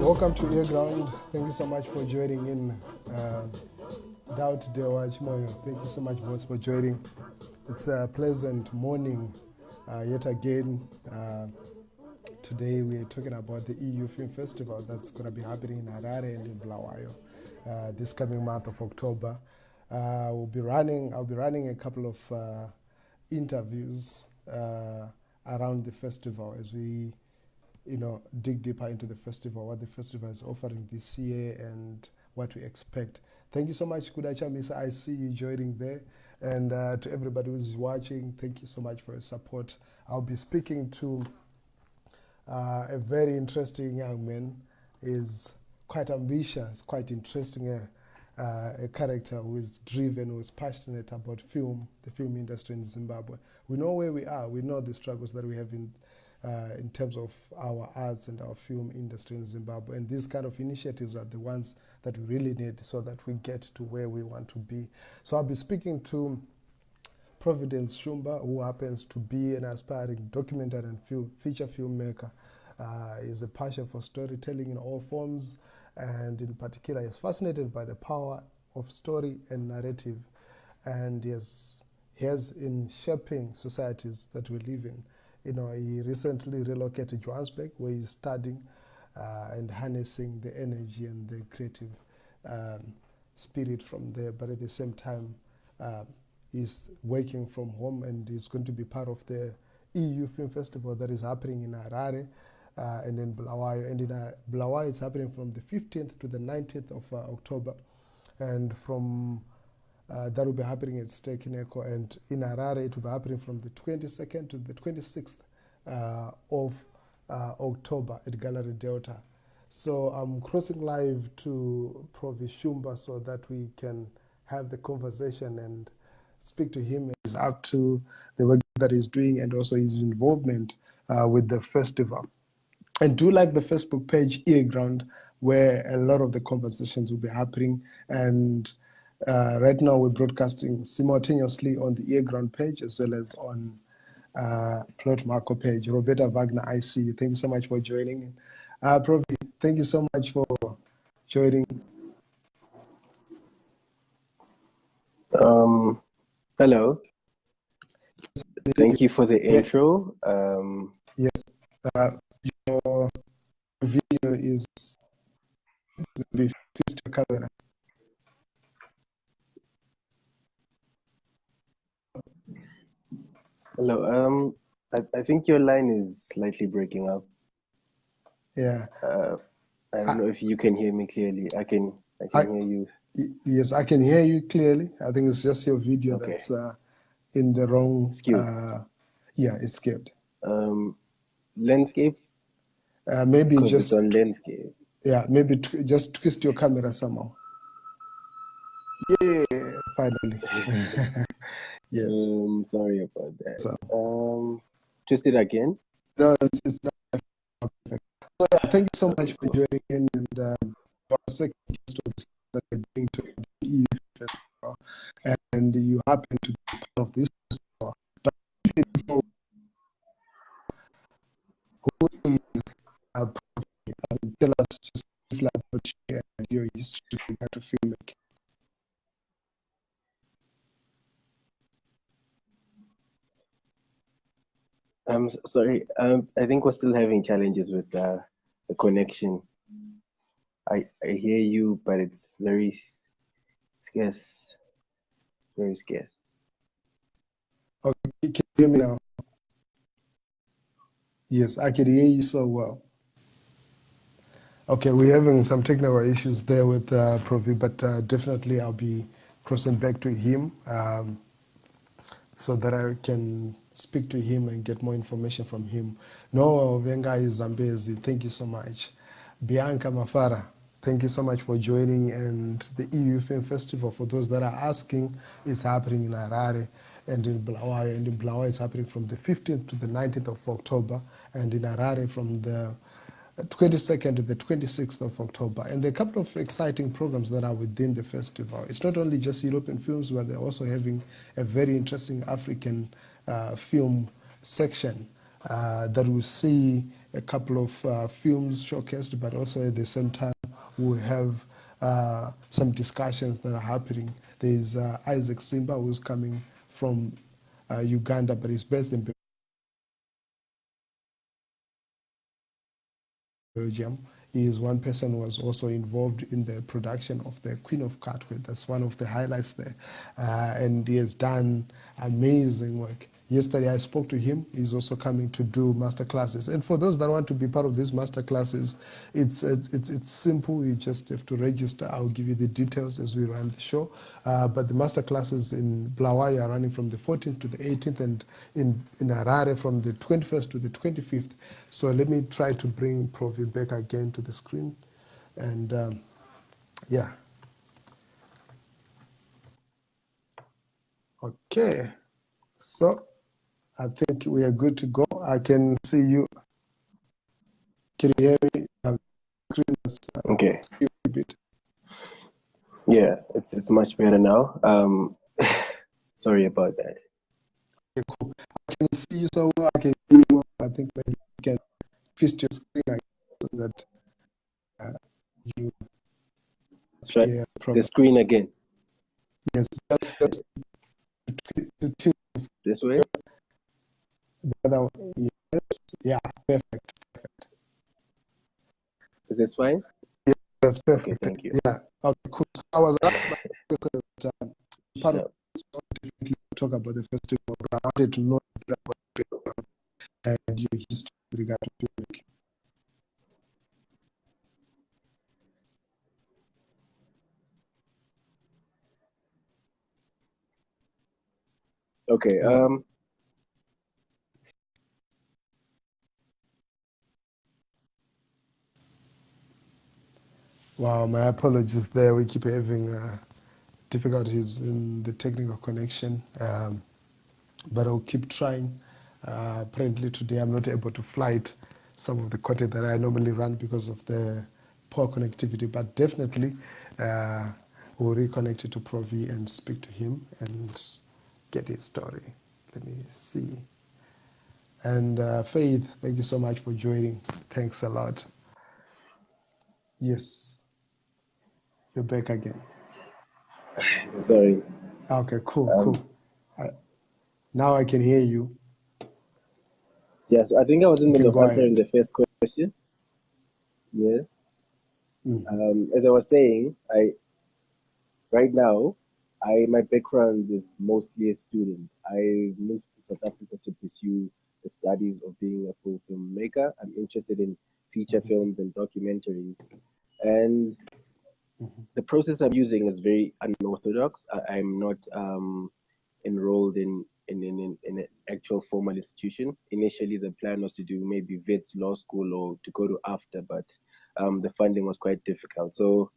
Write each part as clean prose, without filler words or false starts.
Welcome to EarGround. Thank you so much for joining in. Doubt Dewa Chimoyo. Thank you so much, boss, for joining. It's a pleasant morning yet again. Today we're talking about the EU Film Festival that's going to be happening in Harare and in Bulawayo this coming month of October. I'll be running a couple of interviews around the festival as we dig deeper into the festival, what the festival is offering this year and what to expect. Thank you so much, Kudacha Misa. I see you joining there. And to everybody who's watching, thank you so much for your support. I'll be speaking to a very interesting young man. He's quite ambitious, quite interesting, a character who is driven, who is passionate about film, the film industry in Zimbabwe. We know where we are. We know the struggles that we have in terms of our arts and our film industry in Zimbabwe. And these kind of initiatives are the ones that we really need so that we get to where we want to be. So I'll be speaking to Providence Shumba, who happens to be an aspiring documentary and feature filmmaker. He has a passion for storytelling in all forms, and in particular is fascinated by the power of story and narrative, and he has in shaping societies that we live in. He recently relocated to Johannesburg, where he's studying and harnessing the energy and the creative spirit from there. But at the same time, he's working from home, and he's going to be part of the EU Film Festival that is happening in Harare and in Bulawayo. And in Bulawayo, it's happening from the 15th to the 19th of October. And from that will be happening at Stekineko, and in Harare it will be happening from the 22nd to the 26th of October at Gallery Delta. So I'm crossing live to Providence Shumba so that we can have the conversation and speak to him. He's up to the work that he's doing and also his involvement with the festival. And do like the Facebook page EarGround, where a lot of the conversations will be happening. And right now we're broadcasting simultaneously on the EarGround page as well as on Plot Marco page. Roberta Wagner, I see you. Thank you so much for joining. Provi, thank you so much for joining. Hello. Thank you for the intro. Yes. Your video is maybe fix your camera. Hello. I think your line is slightly breaking up. Yeah. I don't know if you can hear me clearly. I can hear you. Yes, I can hear you clearly. I think it's just your video that's in the wrong. Skewed. Yeah, it's skewed. Landscape. Maybe just it's on landscape. Yeah, maybe just twist your camera somehow. Yeah, finally. Yes. Sorry about that. So, twist it again. No, it's not perfect. So, thank you so much for joining in, and our second guest that we're doing to the EU Festival, and you happen to be part of this festival. But who is tell us just about your history to filmmaking. I'm sorry. I think we're still having challenges with the connection. I hear you, but it's very scarce. It's very scarce. Okay, can you hear me now? Yes, I can hear you so well. Okay, we're having some technical issues there with Provi, but definitely I'll be crossing back to him so that I can speak to him and get more information from him. No, Vengai Zambezi, thank you so much. Bianca Mafara, thank you so much for joining. And the EU Film Festival, for those that are asking, is happening in Harare and in Bulawayo. And in Bulawayo, it's happening from the 15th to the 19th of October, and in Harare from the 22nd to the 26th of October. And there are a couple of exciting programs that are within the festival. It's not only just European films, but they're also having a very interesting African film section that will see a couple of films showcased, but also at the same time we'll have some discussions that are happening. There's Isaac Simba, who's coming from Uganda, but he's based in Belgium. He is one person who was also involved in the production of the Queen of Cartwheel. That's one of the highlights there. And he has done amazing work. Yesterday I spoke to him. He's also coming to do master classes. And for those that want to be part of these master classes, it's simple. You just have to register. I'll give you the details as we run the show. But the master classes in Bulawayo are running from the 14th to the 18th, and in Harare from the 21st to the 25th. So let me try to bring Provi back again to the screen. And yeah. Okay. So I think we are good to go. I can see you. Can you hear me? Screen is, Okay. a bit. Yeah, it's much better now. Sorry about that. Okay, cool. I can see you so well. I can hear you well. I think maybe you can twist your screen so that you Try hear the properly. screen again. Yes, just to tune This way? the other one. Yes, yeah, perfect. Is this fine? Yeah, that's Okay, perfect. thank you. Yeah, okay, cool. So I was asking part of Sure. this, definitely talk about the festival. I wanted to know about and your history with regard to filmmaking. Okay. Wow, my apologies there. We keep having difficulties in the technical connection, but I'll keep trying. Apparently today I'm not able to flight some of the content that I normally run because of the poor connectivity, but definitely we'll reconnect it to Provi and speak to him and get his story. Let me see. And Faith, thank you so much for joining. Thanks a lot. Yes, you're back again. Sorry. Okay, cool. Now I can hear you. Yeah, so I think I was in You the can middle go of answering ahead. the first question. Yes. Mm. As I was saying, right now, my background is mostly a student. I moved to South Africa to pursue the studies of being a full filmmaker. I'm interested in feature films and documentaries. And the process I'm using is very unorthodox. I'm not enrolled in an actual formal institution. Initially, the plan was to do maybe Wits Law School or to go to AFTA, but the funding was quite difficult. So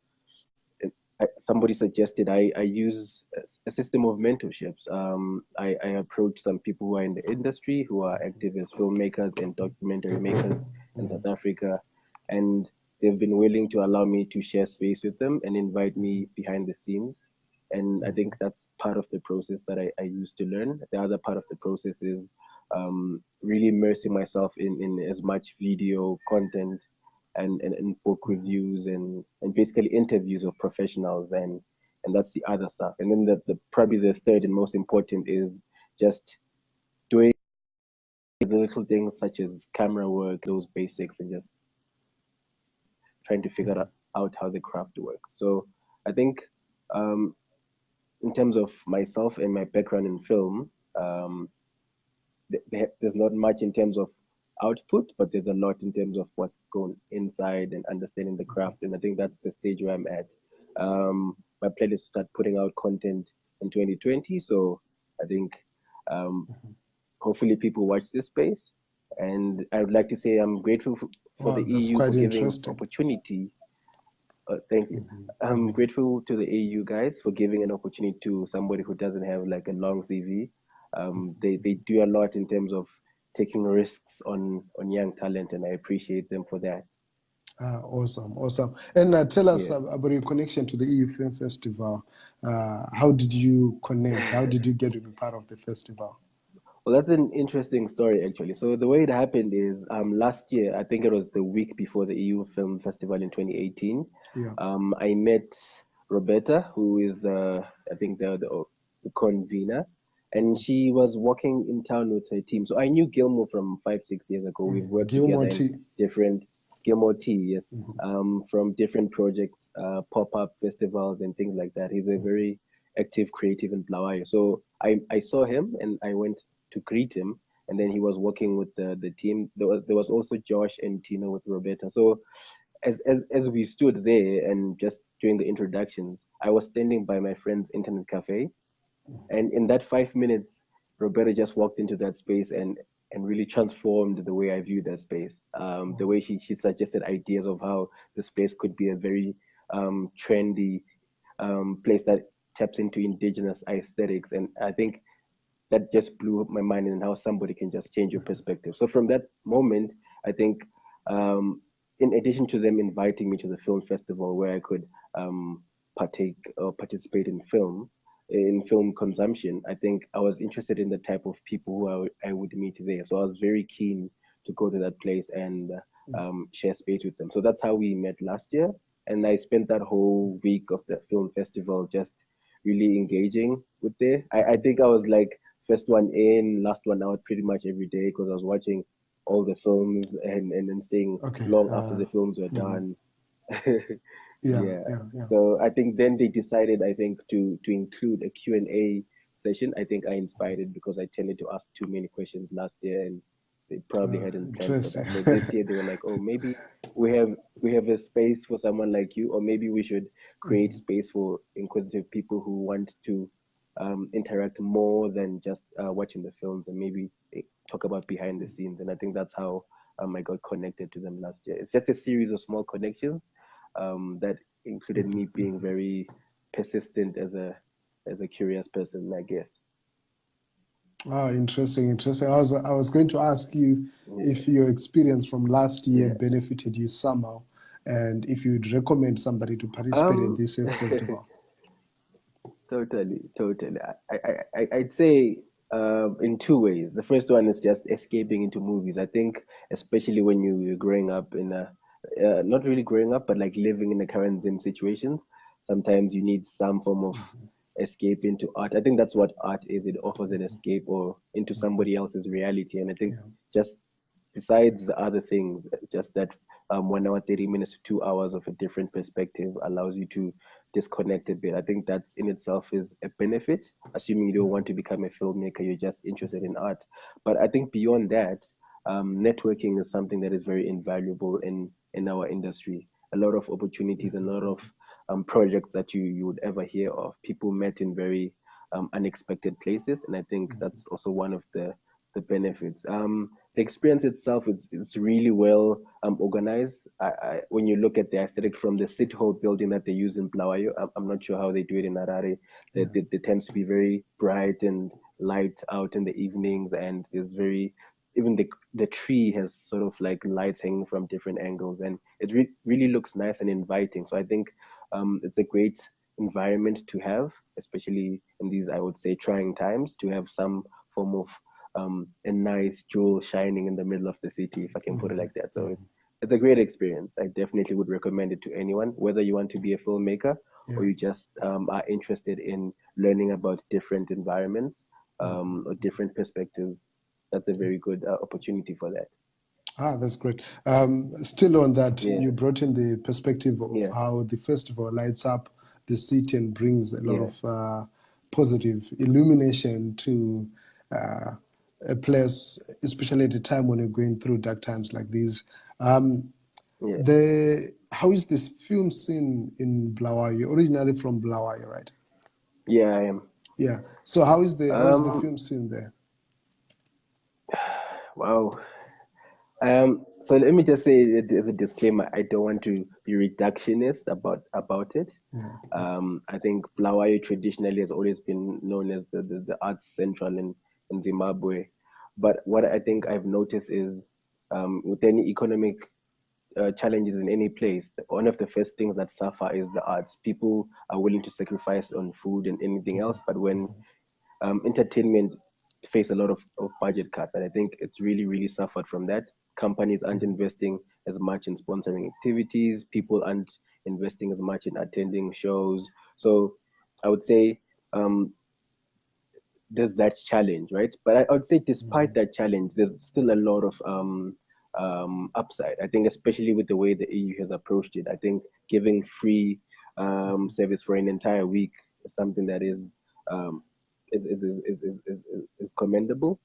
somebody suggested I use a system of mentorships. I approach some people who are in the industry, who are active as filmmakers and documentary makers in South Africa, and they've been willing to allow me to share space with them and invite me behind the scenes. And I think that's part of the process that I used to learn. The other part of the process is really immersing myself in as much video content and book reviews and basically interviews of professionals, and that's the other stuff. And then the probably the third and most important is just doing the little things such as camera work, those basics, and just trying to figure out how the craft works. So I think in terms of myself and my background in film, there's not much in terms of output, but there's a lot in terms of what's going inside and understanding the craft. And I think that's the stage where I'm at. My plan is to start putting out content in 2020. So I think hopefully people watch this space. And I would like to say I'm grateful for the Wow, that's EU for quite giving interesting. opportunity. Thank you. I'm grateful to the AU guys for giving an opportunity to somebody who doesn't have like a long CV. They do a lot in terms of taking risks on young talent, and I appreciate them for that. Awesome. And tell us Yeah. about your connection to the EU Film Festival. How did you connect? How did you get to be part of the festival? Well, that's an interesting story, actually. So the way it happened is, last year, I think it was the week before the EU Film Festival in 2018. Yeah. I met Roberta, who is I think the convener, and she was walking in town with her team. So I knew Gilmore from 5, 6 years ago. We've worked Gilmore together in T. different Gilmore T, yes, Mhm. from different projects, pop-up festivals and things like that. He's a very active creative in Blawayo. So I saw him and I went to greet him, and then he was working with the team. There was also Josh and Tina with Roberta. So as we stood there and just during the introductions, I was standing by my friend's internet cafe, and in that 5 minutes, Roberta just walked into that space and really transformed the way I view that space. The way she suggested ideas of how the space could be a very trendy place that taps into indigenous aesthetics, and I think that just blew up my mind, and how somebody can just change your perspective. So from that moment, I think, in addition to them inviting me to the film festival where I could partake or participate in film consumption, I think I was interested in the type of people who I would meet there. So I was very keen to go to that place and share space with them. So that's how we met last year. And I spent that whole week of the film festival just really engaging with there. I think I was like first one in, last one out pretty much every day because I was watching all the films and then staying Okay. long after the films were done. Yeah, Yeah. yeah, yeah. So I think then they decided, I think, to include a Q&A session. I think I inspired it because I tended to ask too many questions last year, and they probably hadn't planned for Interesting. that. But this year they were like, oh, maybe we have we have a space for someone like you, or maybe we should create space for inquisitive people who want to interact more than just watching the films, and maybe talk about behind the scenes. And I think that's how I got connected to them last year. It's just a series of small connections that included me being very persistent as a curious person, I guess. Oh, interesting, interesting. I was going to ask you Yeah, if your experience from last year yeah. benefited you somehow, and if you'd recommend somebody to participate in Um, this year's festival. totally, totally. I'd say in two ways. The first one is just escaping into movies. I think, especially when you're growing up in not really growing up, but like living in the current Zim situation, sometimes you need some form of escape into art. I think that's what art is. It offers an escape or into somebody else's reality. And I think Yeah. just besides the other things, just that 1 hour, 30 minutes to 2 hours of a different perspective allows you to disconnect a bit. I think that's in itself is a benefit, assuming you don't want to become a filmmaker, you're just interested in art. But I think beyond that, networking is something that is very invaluable in our industry. A lot of opportunities, a lot of projects that you would ever hear of, people met in very unexpected places, and I think that's also one of the benefits. The experience itself is really well organized. When you look at the aesthetic from the City Hall building that they use in Blawayo, I'm not sure how they do it in Harare. Yeah. They tends to be very bright and light out in the evenings, and there's very even the tree has sort of like lights hanging from different angles, and it really looks nice and inviting. So I think it's a great environment to have, especially in these, I would say, trying times, to have some form of a nice jewel shining in the middle of the city, if I can put it like that. So it's a great experience. I definitely would recommend it to anyone, whether you want to be a filmmaker Yeah. or you just are interested in learning about different environments or different perspectives. That's a very good opportunity for that. Ah, that's great. Still on that, Yeah, you brought in the perspective of yeah, how the festival lights up the city and brings a lot yeah, of positive illumination to uh, a place, especially at a time when you're going through dark times like these. Um, yeah, how is this film scene in Blawayo? You're originally from Blawayo, right? yeah. I am. Yeah. So how is the Um, film scene there? wow. So let me just say it as a disclaimer, I don't want to be reductionist about it. Yeah. I think Blawayo traditionally has always been known as the arts central in Zimbabwe. But what I think I've noticed is with any economic challenges in any place, one of the first things that suffer is the arts. People are willing to sacrifice on food and anything else, but when entertainment face a lot of budget cuts, and I think it's really suffered from that. Companies aren't investing as much in sponsoring activities. People aren't investing as much in attending shows. So I would say there's that challenge, right? But I would say despite that challenge, there's still a lot of upside. I think especially with the way the EU has approached it, I think giving free service for an entire week is something that um, is commendable.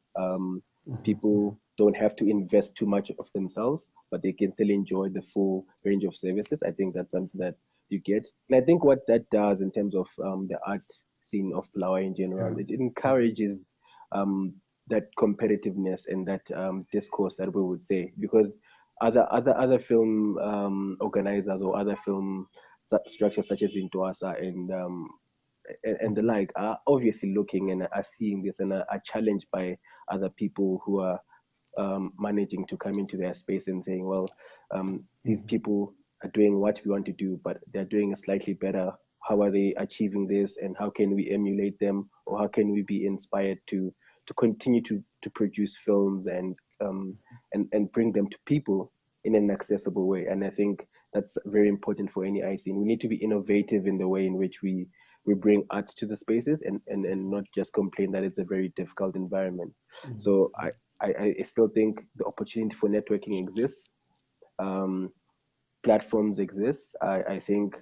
People don't have to invest too much of themselves, but they can still enjoy the full range of services. I think that's something that you get. And I think what that does in terms of the art scene of Bulawayo in general, it encourages that competitiveness and that discourse that we would say, because other film organizers or other film structures such as Intwasa and the like are obviously looking and are seeing this and are challenged by other people who are managing to come into their space and saying, well, these people are doing what we want to do, but they're doing it slightly better. How are they achieving this, and how can we emulate them, or how can we be inspired to continue to produce films and bring them to people in an accessible way? And I think that's very important for any IC. We need to be innovative in the way in which we bring art to the spaces and not just complain that it's a very difficult environment. So I still think the opportunity for networking exists. Platforms exist. I think,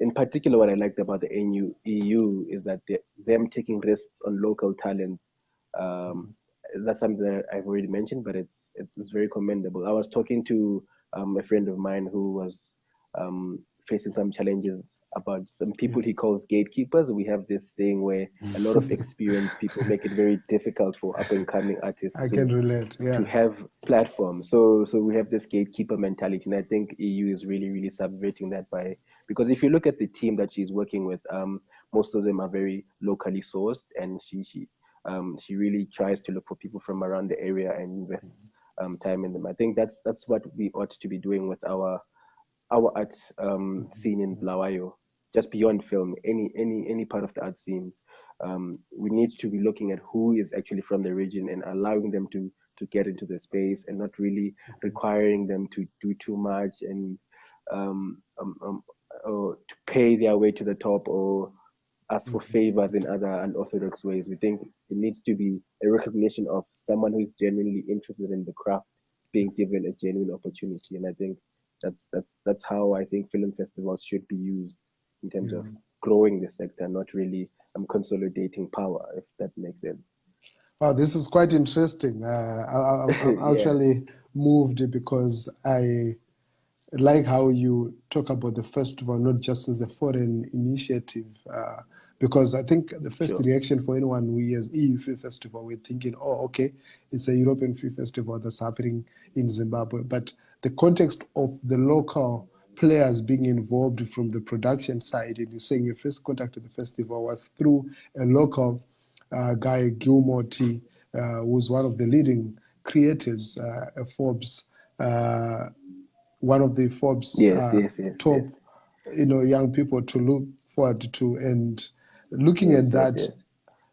in particular, what I liked about the EU is that them taking risks on local talents. That's something that I've already mentioned, but it's very commendable. I was talking to a friend of mine who was facing some challenges about some people he calls gatekeepers. We have this thing where a lot of experienced people make it very difficult for up and coming artists I can relate, to have platforms. So we have this gatekeeper mentality, and I think EU is really subverting that because if you look at the team that she's working with, most of them are very locally sourced, and she really tries to look for people from around the area and invests time in them. I think that's what we ought to be doing with our art scene in Bulawayo, just beyond film, any part of the art scene. We need to be looking at who is actually from the region and allowing them to get into the space, and not really requiring them to do too much and or to pay their way to the top or ask for favors in other unorthodox ways. We think it needs to be a recognition of someone who is genuinely interested in the craft being given a genuine opportunity. And I think that's how I think film festivals should be used in terms of growing the sector, not really consolidating power, if that makes sense. Wow, this is quite interesting. I'm actually moved because I like how you talk about the festival, not just as a foreign initiative, because I think the first reaction for anyone who hears EU Film Festival, we're thinking, oh, okay, it's a European film festival that's happening in Zimbabwe. But the context of the local players being involved from the production side, and you're saying your first contact with the festival was through a local guy, Gilmore T, who's one of the leading creatives, Forbes, one of the Forbes top, young people to look forward to, and looking at that,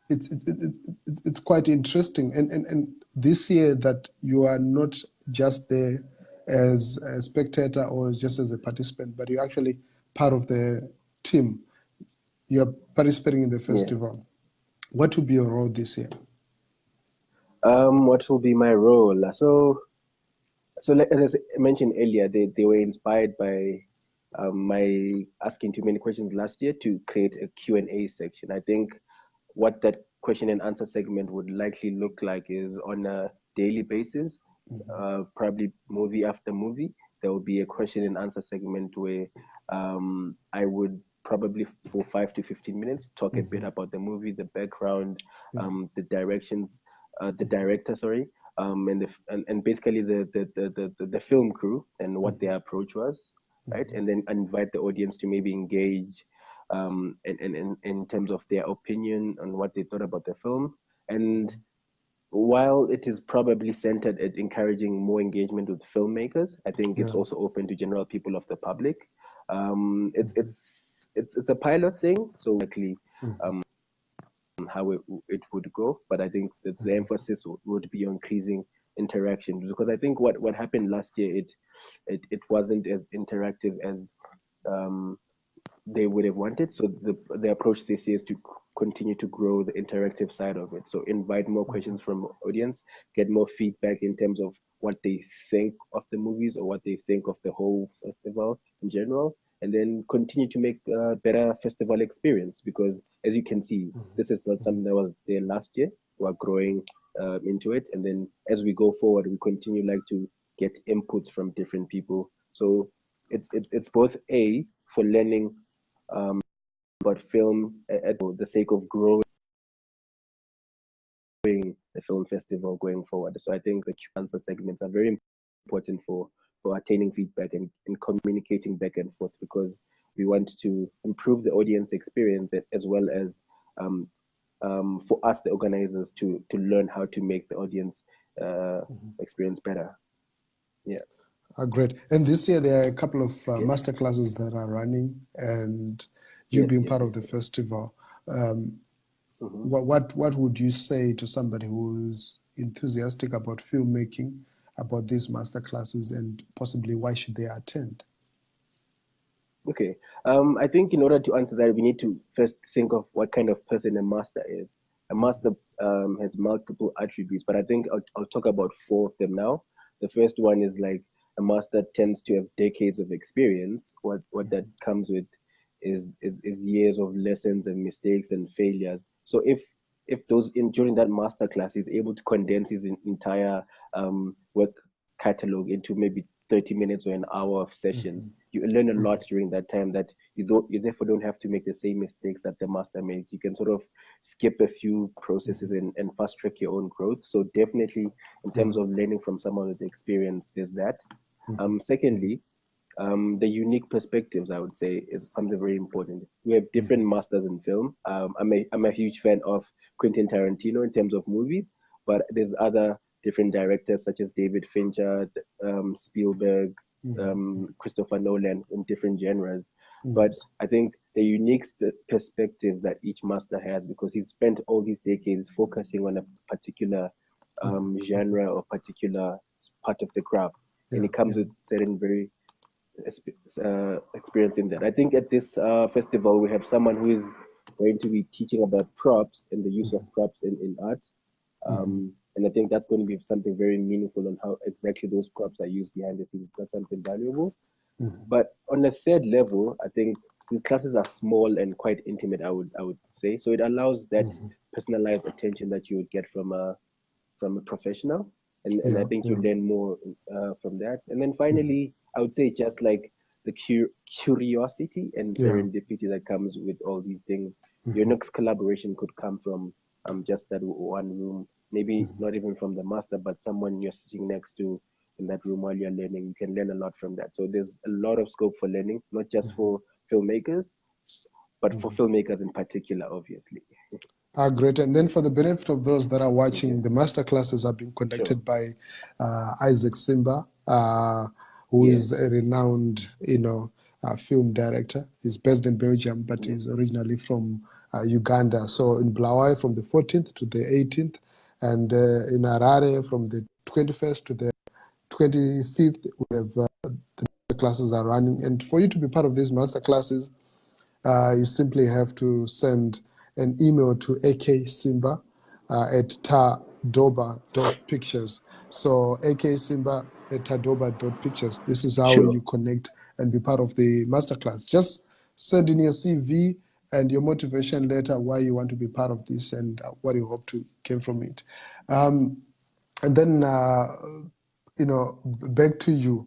it's quite interesting. And this year that you are not just there as a spectator or just as a participant, but you're actually part of the team. You're participating in the festival. What will be your role this year? What will be my role? So like, as I mentioned earlier, they were inspired by my asking too many questions last year to create a Q&A section. I think what that question and answer segment would likely look like is on a daily basis, probably movie after movie, there will be a question and answer segment where I would probably for 5 to 15 minutes talk a bit about the movie, the background, the directions, the director, sorry, and basically the film crew and what their approach was, right? And then invite the audience to maybe engage in terms of their opinion on what they thought about the film. And while it is probably centered at encouraging more engagement with filmmakers, I think it's also open to general people of the public. It's a pilot thing, so likely how it would go. But I think that the emphasis would be on increasing interaction, because I think what happened last year, it wasn't as interactive as they would have wanted. So the approach this year is to continue to grow the interactive side of it. So invite more questions from audience, get more feedback in terms of what they think of the movies or what they think of the whole festival in general, and then continue to make a better festival experience. Because as you can see, this is not something that was there last year. We're growing into it, and then as we go forward, we continue like to get inputs from different people. So it's both a for learning about film at the sake of growing the film festival going forward. So I think the answer segments are very important for attaining feedback and communicating back and forth, because we want to improve the audience experience as well as for us, the organizers, to learn how to make the audience experience better. Yeah. Great. And this year there are a couple of master classes that are running, and you being part of the festival. What would you say to somebody who's enthusiastic about filmmaking, about these master classes, and possibly why should they attend? Okay. I think in order to answer that, we need to first think of what kind of person a master is. A master has multiple attributes, but I think I'll talk about 4 of them now. The first one is like a master tends to have decades of experience. What that comes with is years of lessons and mistakes and failures. So if those during that master class he's able to condense his entire work catalog into maybe 30 minutes or an hour of sessions, you learn a lot during that time, that you therefore don't have to make the same mistakes that the master made. You can sort of skip a few processes and fast track your own growth. So definitely in terms of learning from someone with experience, there's that. Secondly, the unique perspectives, I would say, is something very important. We have different masters in film. I'm a huge fan of Quentin Tarantino in terms of movies, but there's other different directors such as David Fincher, Spielberg, Christopher Nolan in different genres. But I think the unique perspective that each master has, because he's spent all these decades focusing on a particular genre or particular part of the craft, and it comes with certain very experience in that. I think at this festival we have someone who is going to be teaching about props and the use of props in art. And I think that's going to be something very meaningful on how exactly those props are used behind the scenes. That's something valuable. But on a third level, I think the classes are small and quite intimate, I would say. So it allows that personalized attention that you would get from a professional. And I think you learn more from that. And then finally, I would say just like the curiosity and serendipity that comes with all these things. Your next collaboration could come from just that one room, maybe not even from the master, but someone you're sitting next to in that room while you're learning. You can learn a lot from that. So there's a lot of scope for learning, not just for filmmakers, but for filmmakers in particular, obviously. Great. And then for the benefit of those that are watching, the master classes are being conducted by Isaac Simba, who is a renowned, film director. He's based in Belgium, but he's originally from Uganda. So in Blawayo from the 14th to the 18th, and in Harare from the 21st to the 25th, we have the classes are running. And for you to be part of these master classes, you simply have to send an email to aksimba at tadoba.pictures. So aksimba@tadoba.pictures. This is how you connect and be part of the masterclass. Just send in your CV and your motivation letter, why you want to be part of this and what you hope to gain from it. And then, back to you.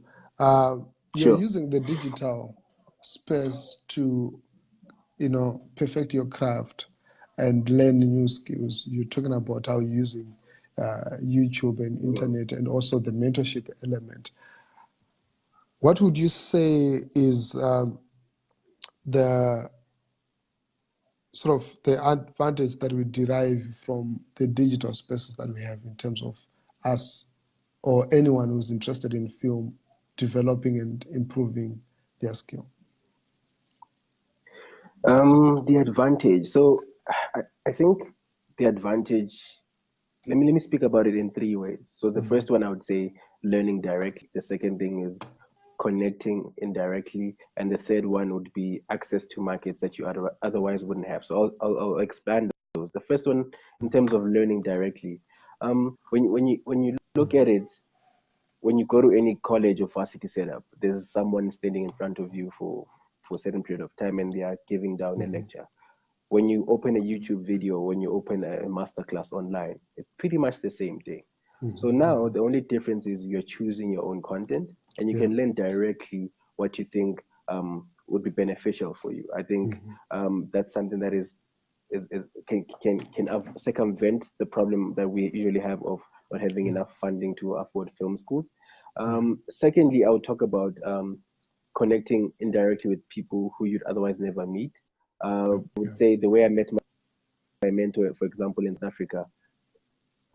You're using the digital space to perfect your craft and learn new skills. You're talking about how you're using YouTube and internet and also the mentorship element. What would you say is the sort of the advantage that we derive from the digital spaces that we have in terms of us or anyone who's interested in film developing and improving their skill? The advantage. So I think the advantage. Let me speak about it in three ways. So the first one, I would say learning directly. The second thing is connecting indirectly, and the third one would be access to markets that you otherwise wouldn't have. So I'll expand those. The first one, in terms of learning directly, when you look at it, when you go to any college or varsity setup, there's someone standing in front of you for a certain period of time, and they are giving down a lecture. When you open a YouTube video, when you open a masterclass online, it's pretty much the same thing. So now the only difference is you're choosing your own content, and you can learn directly what you think would be beneficial for you. I think that's something that can circumvent the problem that we usually have of not having enough funding to afford film schools. Secondly, I would talk about connecting indirectly with people who you'd otherwise never meet. I would say the way I met my mentor, for example, in South Africa,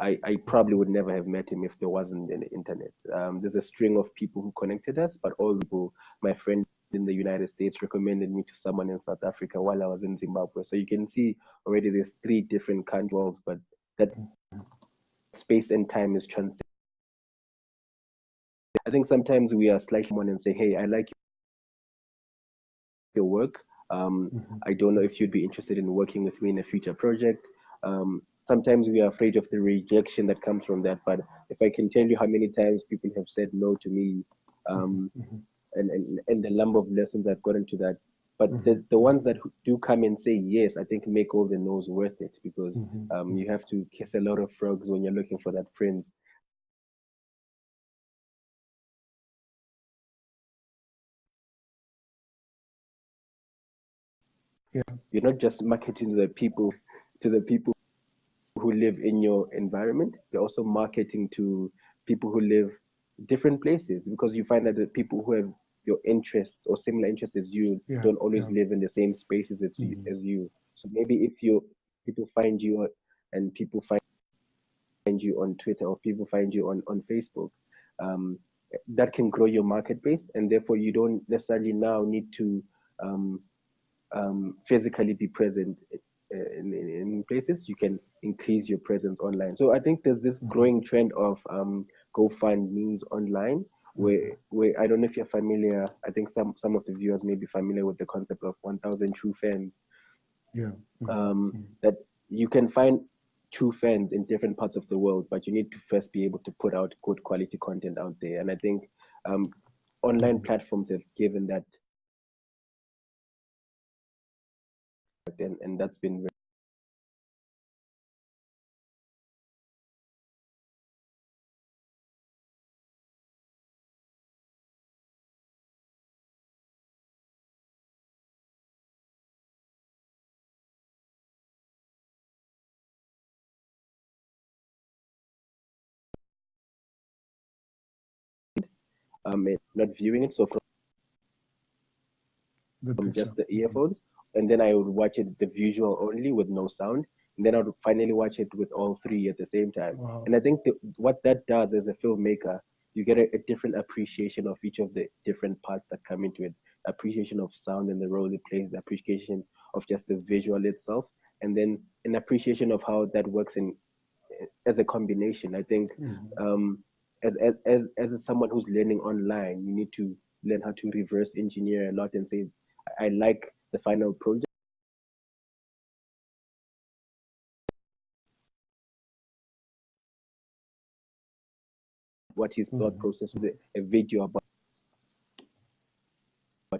I probably would never have met him if there wasn't an internet. There's a string of people who connected us, but all people, my friend in the United States recommended me to someone in South Africa while I was in Zimbabwe. So you can see already there's three different countries, but that space and time is transiting. I think sometimes we are slightly more and say, hey, I like your work. I don't know if you'd be interested in working with me in a future project. Sometimes we are afraid of the rejection that comes from that. But if I can tell you how many times people have said no to me, and the number of lessons I've gotten to that. But the ones that do come and say yes, I think make all the no's worth it, because you have to kiss a lot of frogs when you're looking for that prince. You're not just marketing to the people who live in your environment. You're also marketing to people who live different places, because you find that the people who have your interests or similar interests as you don't always live in the same spaces as you. So maybe if people find you and people find you on Twitter, or people find you on Facebook, that can grow your market base, and therefore you don't necessarily now need to physically be present in places. You can increase your presence online. So I think there's this growing trend of GoFundMe's online, where I don't know if you're familiar. I think some of the viewers may be familiar with the concept of 1,000 true fans. That you can find true fans in different parts of the world, but you need to first be able to put out good quality content out there. And I think online platforms have given that, and that's been not viewing it. So from just the earphones, and then I would watch it the visual only with no sound, and then I would finally watch it with all three at the same time. And I think what that does as a filmmaker, you get a different appreciation of each of the different parts that come into it. Appreciation of sound and the role it plays, appreciation of just the visual itself, and then an appreciation of how that works in as a combination. I think as someone who's learning online, you need to learn how to reverse engineer a lot and say, I like the final project. What his thought process was, a video about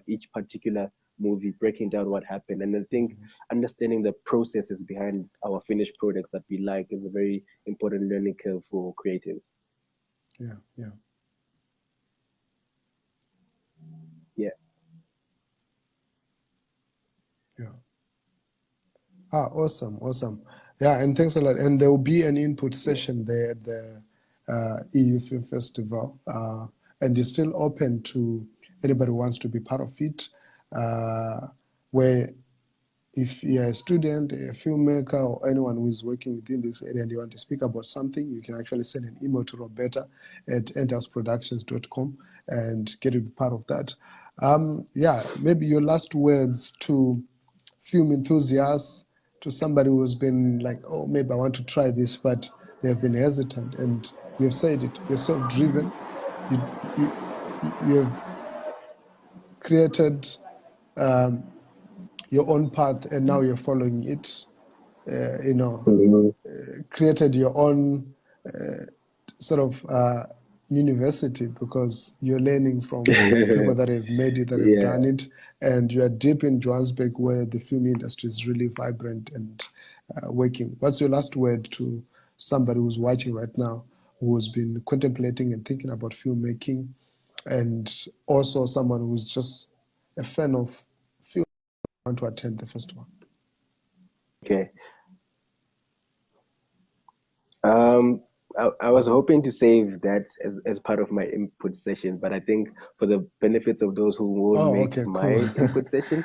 each particular movie, breaking down what happened. And I think understanding the processes behind our finished products that we like is a very important learning curve for creatives. Yeah. Awesome. Yeah, and thanks a lot. And there will be an input session there at the EU Film Festival, and it's still open to anybody who wants to be part of it, where if you're a student, a filmmaker, or anyone who is working within this area and you want to speak about something, you can actually send an email to Roberta at endhouseproductions.com and get to be part of that. Maybe your last words to film enthusiasts, to somebody who's been like, oh, maybe I want to try this, but they've been hesitant, and you have said it, you're self-driven, you have created your own path, and now you're following it, created your own sort of university, because you're learning from people that have made it, that have Yeah. done it, and you are deep in Johannesburg, where the film industry is really vibrant and working. What's your last word to somebody who's watching right now, who's been contemplating and thinking about filmmaking, and also someone who's just a fan of film, want to attend the festival? Okay. I was hoping to save that as part of my input session, but I think for the benefits of those who won't make Okay, my cool. input session,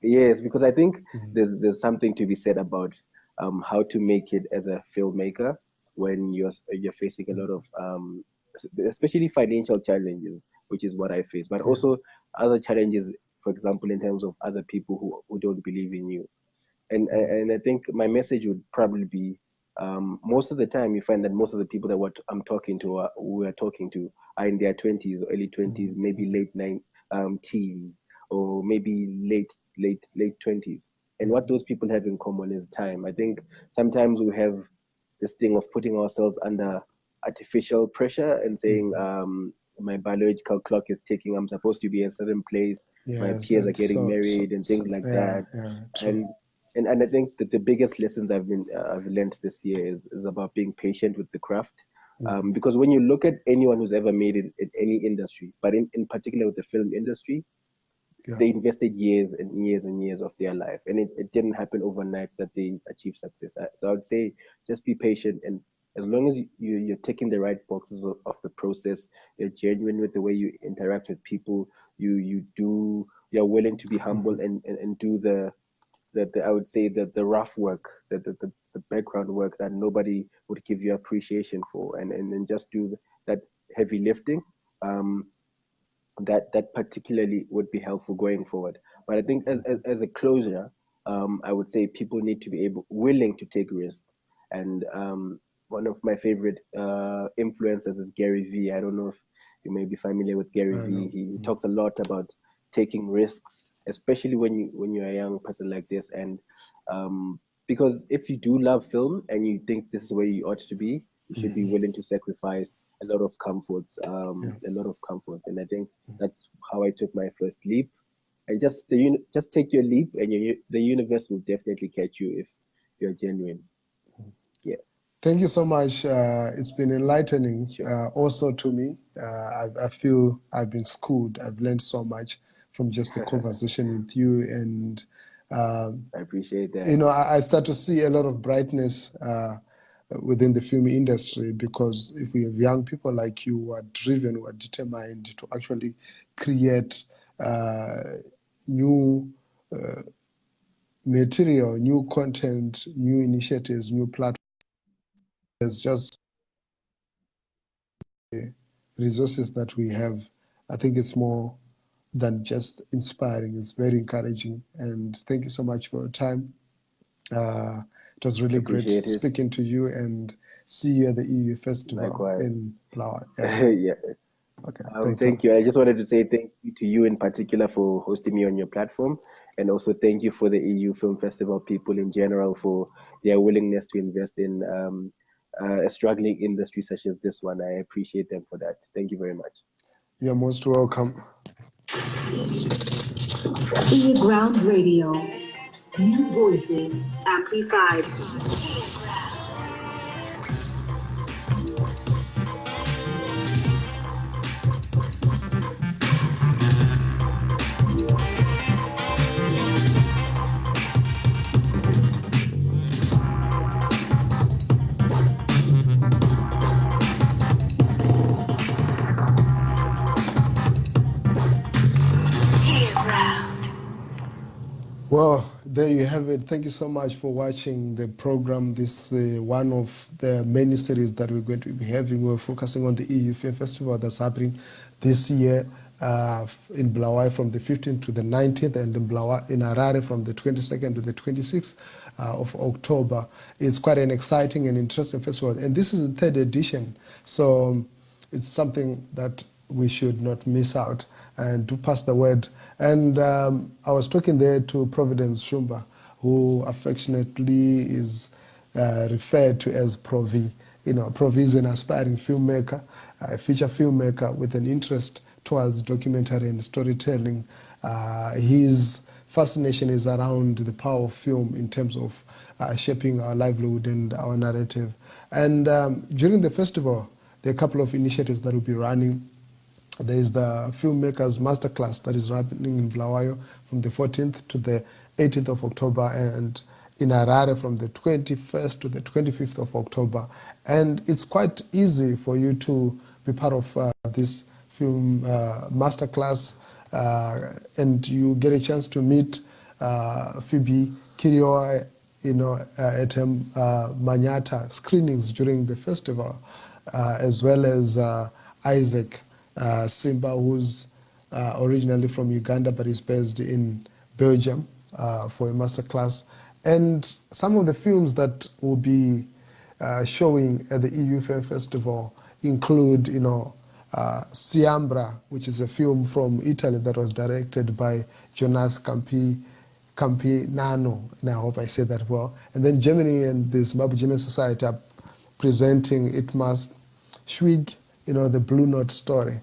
yes, because I think there's something to be said about how to make it as a filmmaker when you're facing a lot of especially financial challenges, which is what I face, but also other challenges, for example, in terms of other people who don't believe in you. And I think my message would probably be, most of the time you find that most of the people that I'm talking to, we're talking to, are in their 20s or early 20s, maybe teens, or maybe late 20s. And what those people have in common is time. I think sometimes we have this thing of putting ourselves under artificial pressure and saying, my biological clock is ticking, I'm supposed to be in a certain place, my Yes, peers are and getting married and things like that. true. And I think that the biggest lessons I've learned this year is about being patient with the craft, because when you look at anyone who's ever made it in any industry, but in particular with the film industry, they invested years and years and years of their life, and it didn't happen overnight that they achieved success. So I would say just be patient, and as long as you're ticking the right boxes of the process, you're genuine with the way you interact with people, you're willing to be humble and do the I would say that the rough work, the background work that nobody would give you appreciation for, and just do that heavy lifting. That particularly would be helpful going forward. But I think as a closure, I would say people need to be willing to take risks. And one of my favorite influencers is Gary Vee. I don't know if you may be familiar with Gary Vee. He talks a lot about taking risks, especially when you're a young person like this. And because if you do love film and you think this is where you ought to be, you should be willing to sacrifice a lot of comforts, and I think that's how I took my first leap. And just take your leap, and the universe will definitely catch you if you're genuine. Yeah. Thank you so much. It's been enlightening, Sure. also to me. I feel I've been schooled. I've learned so much from just the conversation with you, and I appreciate that. I start to see a lot of brightness within the film industry, because if we have young people like you who are driven, who are determined to actually create new material, new content, new initiatives, new platforms, there's just resources that we have. I think it's more than just inspiring. It's very encouraging. And thank you so much for your time. It was really great Appreciate it. speaking to you, and see you at the EU Festival Likewise. in Flower. Yeah. Okay, thanks. Thank you. I just wanted to say thank you to you in particular for hosting me on your platform. And also thank you for the EU Film Festival people in general for their willingness to invest in a struggling industry such as this one. I appreciate them for that. Thank you very much. You're most welcome. EarGround Radio. New voices amplified. Well, there you have it. Thank you so much for watching the program. This is one of the many series that we're going to be having. We're focusing on the EU Film Festival that's happening this year. in Bulawayo from the 15th to the 19th, and in Harare from the 22nd to the 26th of October. It's quite an exciting and interesting festival, and this is the third edition, so it's something that we should not miss out, and to pass the word. And I was talking there to Providence Shumba, who affectionately is referred to as Provi. You know, Provi is an aspiring filmmaker, a feature filmmaker with an interest towards documentary and storytelling. His fascination is around the power of film in terms of shaping our livelihood and our narrative. And during the festival, there are a couple of initiatives that will be running. There is the Filmmakers Masterclass that is running in Bulawayo from the 14th to the 18th of October, and in Harare from the 21st to the 25th of October. And it's quite easy for you to be part of this film masterclass, and you get a chance to meet Phoebe Kirioa, you know, at Manyata screenings during the festival, as well as Isaac Simba, who's originally from Uganda but is based in Belgium for a masterclass. And some of the films that will be showing at the EU Film Festival include, you know, Siambra, which is a film from Italy that was directed by Jonas Campinano, and I hope I said that well. And then Germany and the Zimbabwe German Society are presenting Itmas Schwig, you know, the Blue Note story.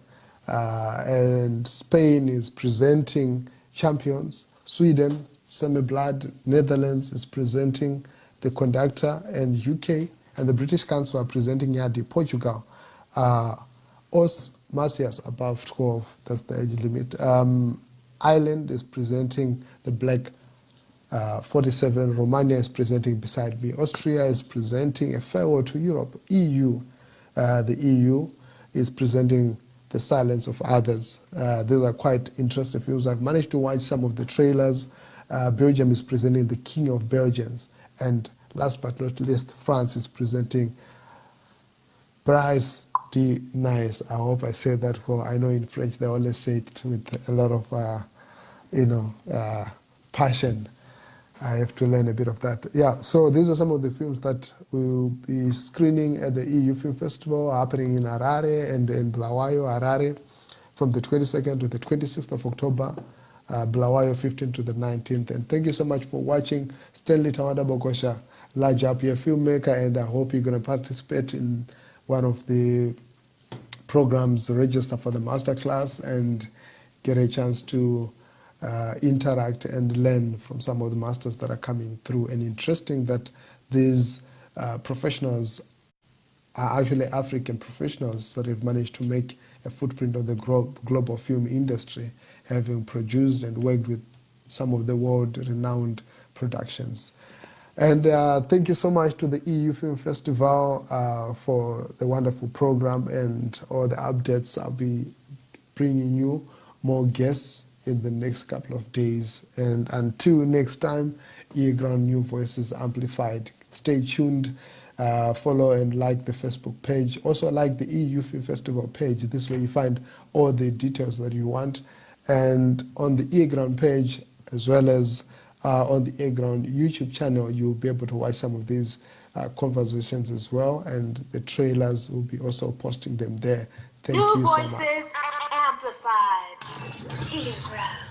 And Spain is presenting Champions. Sweden, Semi-Blood. Netherlands is presenting The Conductor, and UK and the British Council are presenting Yadi. Portugal, Os Marcias above 12, that's the age limit. Ireland is presenting The Black 47. Romania is presenting Beside Me. Austria is presenting A Farewell to Europe. The EU is presenting The Silence of Others. These are quite interesting films. I've managed to watch some of the trailers. Belgium is presenting The King of Belgians. And last but not least, France is presenting Bryce D. Nice. I hope I said that well. I know in French they always say it with a lot of, passion. I have to learn a bit of that. Yeah, so these are some of the films that will be screening at the EU Film Festival happening in Harare and in Bulawayo, Harare, from the 22nd to the 26th of October, Bulawayo 15th to the 19th. And thank you so much for watching. Stanley Tawada Bogosha, large up here filmmaker, and I hope you're going to participate in one of the programs, register for the masterclass, and get a chance to interact and learn from some of the masters that are coming through. And interesting that these professionals are actually African professionals that have managed to make a footprint on the global film industry, having produced and worked with some of the world-renowned productions. And thank you so much to the EU Film Festival for the wonderful program and all the updates. I'll be bringing you more guests in the next couple of days. And until next time, EarGround New Voices Amplified. Stay tuned. Follow and like the Facebook page. Also like the EU Film Festival page. This way you find all the details that you want. And on the EarGround page, as well as on the EarGround YouTube channel, you'll be able to watch some of these conversations as well. And the trailers will be also posting them there. Thank you so much. New Voices Amplified. EarGround.